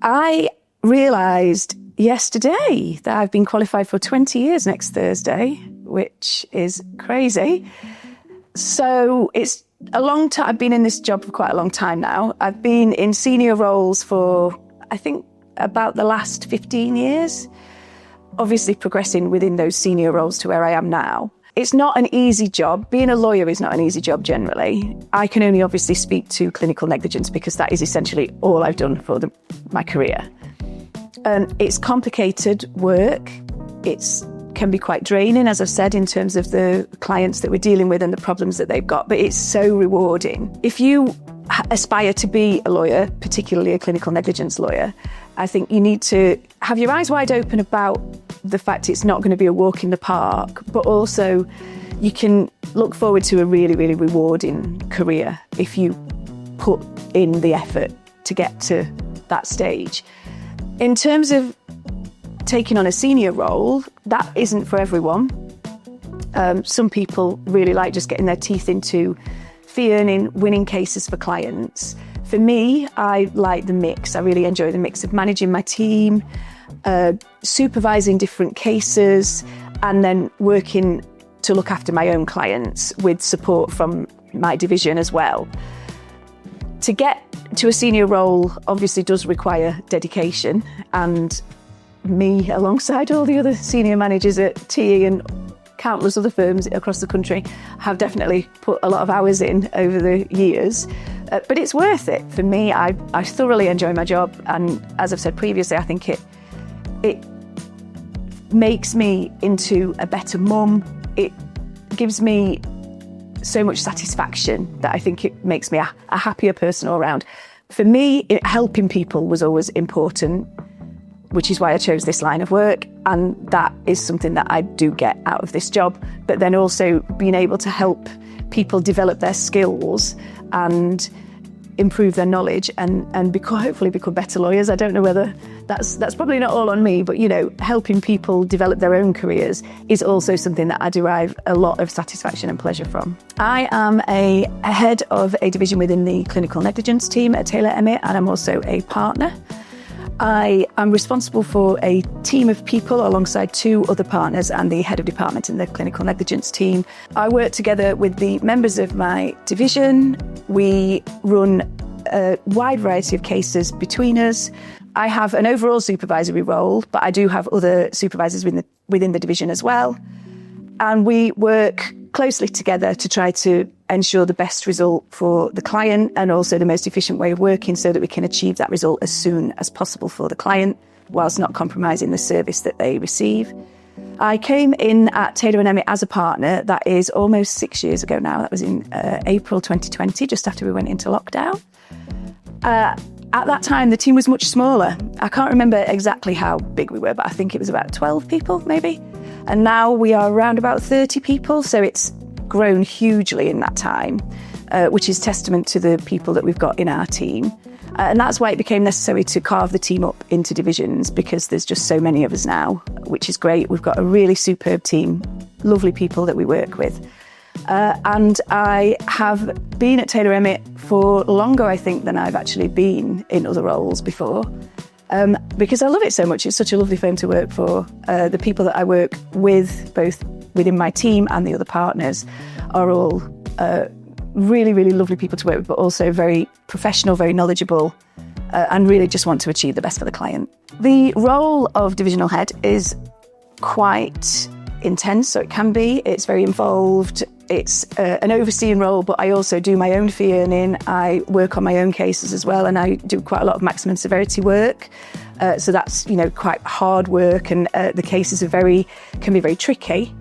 I realised yesterday that I've been qualified for 20 years next Thursday, which is crazy. So it's a long time. I've been in this job for quite a long time now. I've been in senior roles for, I think, about the last 15 years, obviously progressing within those senior roles to where I am now. It's not an easy job. Being a lawyer is not an easy job generally. I can only obviously speak to clinical negligence because that is essentially all I've done for my career. And it's complicated work. It can be quite draining, as I've said, in terms of the clients that we're dealing with and the problems that they've got, but it's so rewarding. If you aspire to be a lawyer, particularly a clinical negligence lawyer, I think you need to have your eyes wide open about the fact it's not going to be a walk in the park, but also you can look forward to a really, really rewarding career if you put in the effort to get to that stage. In terms of taking on a senior role, that isn't for everyone. Some people really like just getting their teeth into fee earning, winning cases for clients. For me, I like the mix. I really enjoy the mix of managing my team, supervising different cases, and then working to look after my own clients with support from my division as well. To get to a senior role obviously does require dedication, and me, alongside all the other senior managers at TE and countless other firms across the country, have definitely put a lot of hours in over the years. But it's worth it. For me, I thoroughly enjoy my job, and as I've said previously, I think it makes me into a better mum. It gives me so much satisfaction that I think it makes me a happier person all around. For me, helping people was always important, which is why I chose this line of work, and that is something that I do get out of this job. But then also being able to help people develop their skills and improve their knowledge and hopefully become better lawyers. I don't know whether that's probably not all on me, but helping people develop their own careers is also something that I derive a lot of satisfaction and pleasure from. I am a head of a division within the Clinical Negligence team at Taylor Emmet, and I'm also a partner. I am responsible for a team of people alongside 2 other partners and the head of department in the clinical negligence team. I work together with the members of my division. We run a wide variety of cases between us. I have an overall supervisory role, but I do have other supervisors within the division as well. And we work closely together to try to ensure the best result for the client and also the most efficient way of working so that we can achieve that result as soon as possible for the client whilst not compromising the service that they receive. I came in at Taylor & Emmet as a partner. That is almost 6 years ago now. That was in April 2020, just after we went into lockdown. At that time, the team was much smaller. I can't remember exactly how big we were, but I think it was about 12 people, maybe. And now we are around about 30 people, so it's grown hugely in that time, which is testament to the people that we've got in our team. And that's why it became necessary to carve the team up into divisions, because there's just so many of us now, which is great. We've got a really superb team, lovely people that we work with. And I have been at Taylor Emmet for longer, I think, than I've actually been in other roles before, because I love it so much. It's such a lovely firm to work for. The people that I work with, both within my team and the other partners, are all really, really lovely people to work with, but also very professional, very knowledgeable, and really just want to achieve the best for the client. The role of Divisional Head is quite intense, so it can be. It's very involved. It's an overseeing role, but I also do my own fee earning. I work on my own cases as well, and I do quite a lot of maximum severity work. So that's, quite hard work, and the cases can be very tricky.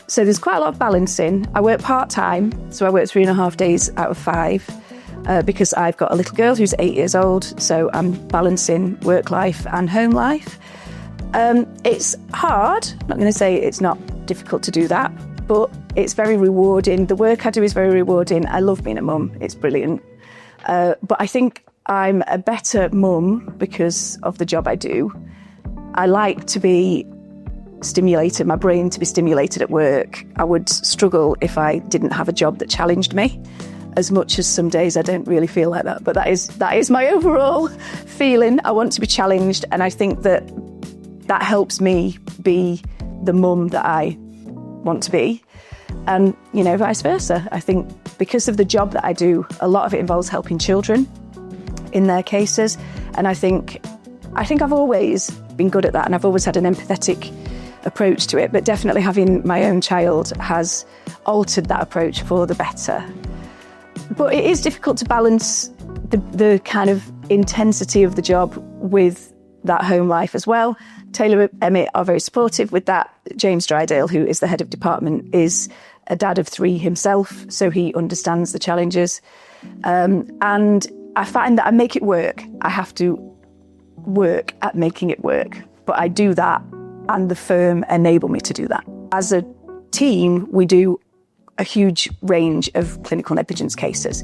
So there's quite a lot of balancing. I work part-time, so I work 3.5 days out of 5 because I've got a little girl who's 8 years old, so I'm balancing work life and home life. It's hard. I'm not going to say it's not difficult to do that, but it's very rewarding. The work I do is very rewarding. I love being a mum. It's brilliant. But I think I'm a better mum because of the job I do. I like to be stimulated, my brain to be stimulated at work. I would struggle if I didn't have a job that challenged me. as much as some days I don't really feel like that. But that is my overall feeling. I want to be challenged, and I think that helps me be the mum that I want to be. And, vice versa. I think because of the job that I do, a lot of it involves helping children in their cases. And I think I've always been good at that, and I've always had an empathetic approach to it. But definitely having my own child has altered that approach for the better. But it is difficult to balance the kind of intensity of the job with that home life as well. Taylor Emmet are very supportive with that. James Drydale, who is the head of department, is a dad of 3 himself, so he understands the challenges. And I find that I make it work. I have to work at making it work, but I do that, and the firm enable me to do that. As a team, we do a huge range of clinical negligence cases.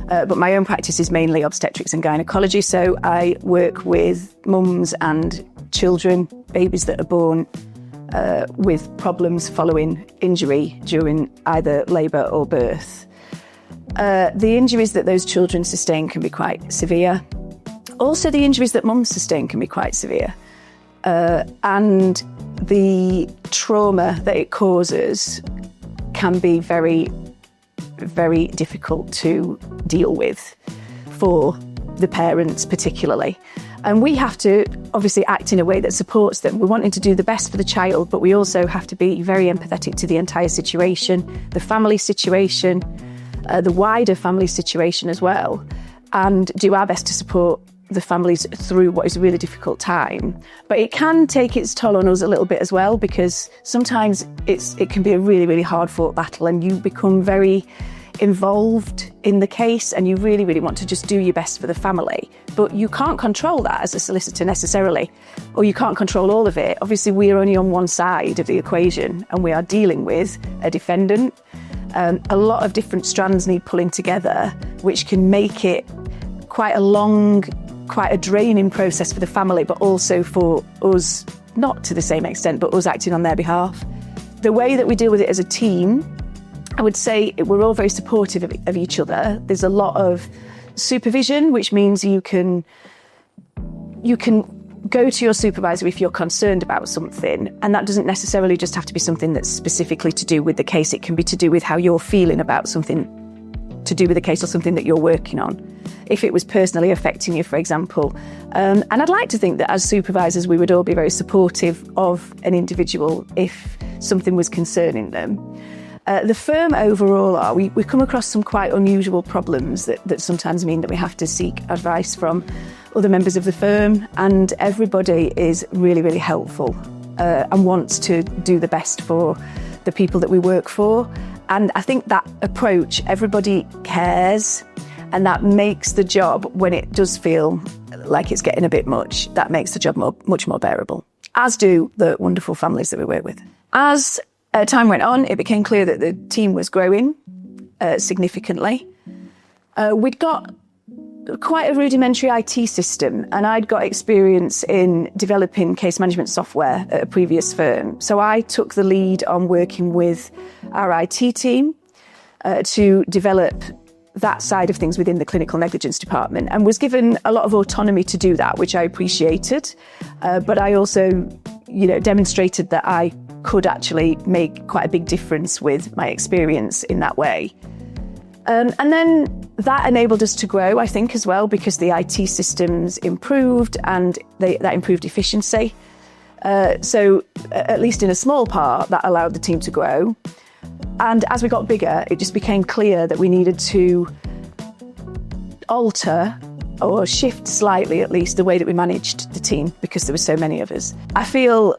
But my own practice is mainly obstetrics and gynecology, so I work with mums and children, babies that are born with problems following injury during either labour or birth. The injuries that those children sustain can be quite severe. Also, the injuries that mums sustain can be quite severe. And the trauma that it causes can be very, very difficult to deal with for the parents particularly. And we have to obviously act in a way that supports them. We're wanting to do the best for the child, but we also have to be very empathetic to the entire situation, the family situation, the wider family situation as well, and do our best to support the families through what is a really difficult time. But it can take its toll on us a little bit as well, because sometimes it can be a really, really hard-fought battle, and you become very involved in the case, and you really, really want to just do your best for the family. But you can't control that as a solicitor necessarily, or you can't control all of it. Obviously, we are only on one side of the equation, and we are dealing with a defendant. A lot of different strands need pulling together, which can make it quite a long, quite a draining process for the family, but also for us, not to the same extent, but us acting on their behalf. The way that we deal with it as a team, I would say we're all very supportive of each other. There's a lot of supervision, which means you can go to your supervisor if you're concerned about something, and that doesn't necessarily just have to be something that's specifically to do with the case. It can be to do with how you're feeling about something to do with the case or something that you're working on, if it was personally affecting you, for example. And I'd like to think that as supervisors, we would all be very supportive of an individual if something was concerning them. The firm overall we come across some quite unusual problems that sometimes mean that we have to seek advice from other members of the firm, and everybody is really, really helpful and wants to do the best for the people that we work for. And I think that approach, everybody cares, and that makes the job, when it does feel like it's getting a bit much, that makes the job much more bearable, as do the wonderful families that we work with. As time went on, it became clear that the team was growing significantly. We'd got quite a rudimentary IT system, and I'd got experience in developing case management software at a previous firm. So I took the lead on working with our IT team to develop that side of things within the clinical negligence department, and was given a lot of autonomy to do that, which I appreciated. But I also, demonstrated that I could actually make quite a big difference with my experience in that way. And then that enabled us to grow, I think, as well, because the IT systems improved and that improved efficiency. So at least in a small part, that allowed the team to grow. And as we got bigger, it just became clear that we needed to alter or shift slightly, at least, the way that we managed the team, because there were so many of us. I feel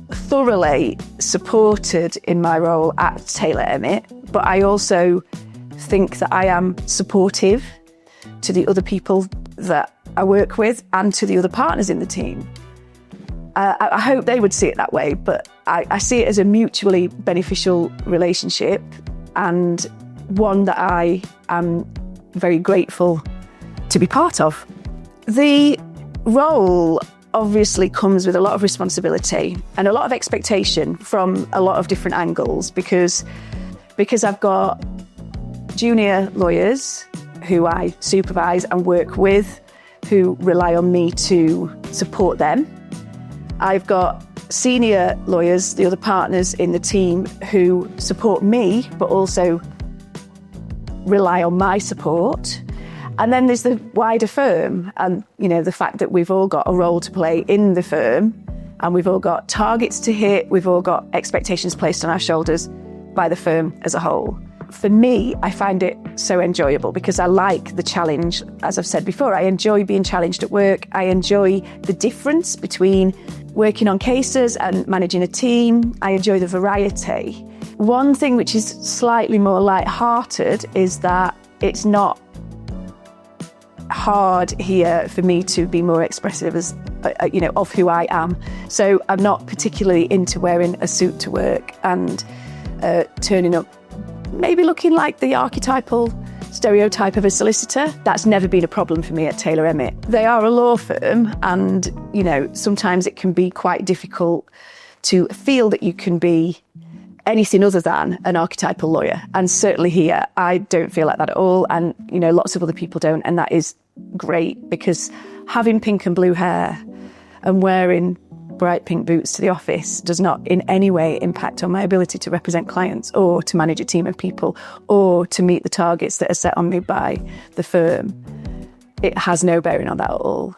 thoroughly supported in my role at Taylor Emmet, but I also think that I am supportive to the other people that I work with and to the other partners in the team. I hope they would see it that way, but I see it as a mutually beneficial relationship, and one that I am very grateful to be part of. The role obviously comes with a lot of responsibility and a lot of expectation from a lot of different angles, because I've got junior lawyers who I supervise and work with, who rely on me to support them. I've got senior lawyers, the other partners in the team, who support me, but also rely on my support. And then there's the wider firm and, the fact that we've all got a role to play in the firm and we've all got targets to hit, we've all got expectations placed on our shoulders by the firm as a whole. For me, I find it so enjoyable because I like the challenge. As I've said before, I enjoy being challenged at work. I enjoy the difference between working on cases and managing a team. I enjoy the variety. One thing which is slightly more light-hearted is that it's not hard here for me to be more expressive as of who I am. So I'm not particularly into wearing a suit to work and turning up maybe looking like the archetypal stereotype of a solicitor. That's never been a problem for me at Taylor Emmet. They are a law firm and, sometimes it can be quite difficult to feel that you can be anything other than an archetypal lawyer. And certainly here, I don't feel like that at all. And, lots of other people don't. And that is great because having pink and blue hair and wearing bright pink boots to the office does not in any way impact on my ability to represent clients or to manage a team of people or to meet the targets that are set on me by the firm. It has no bearing on that at all.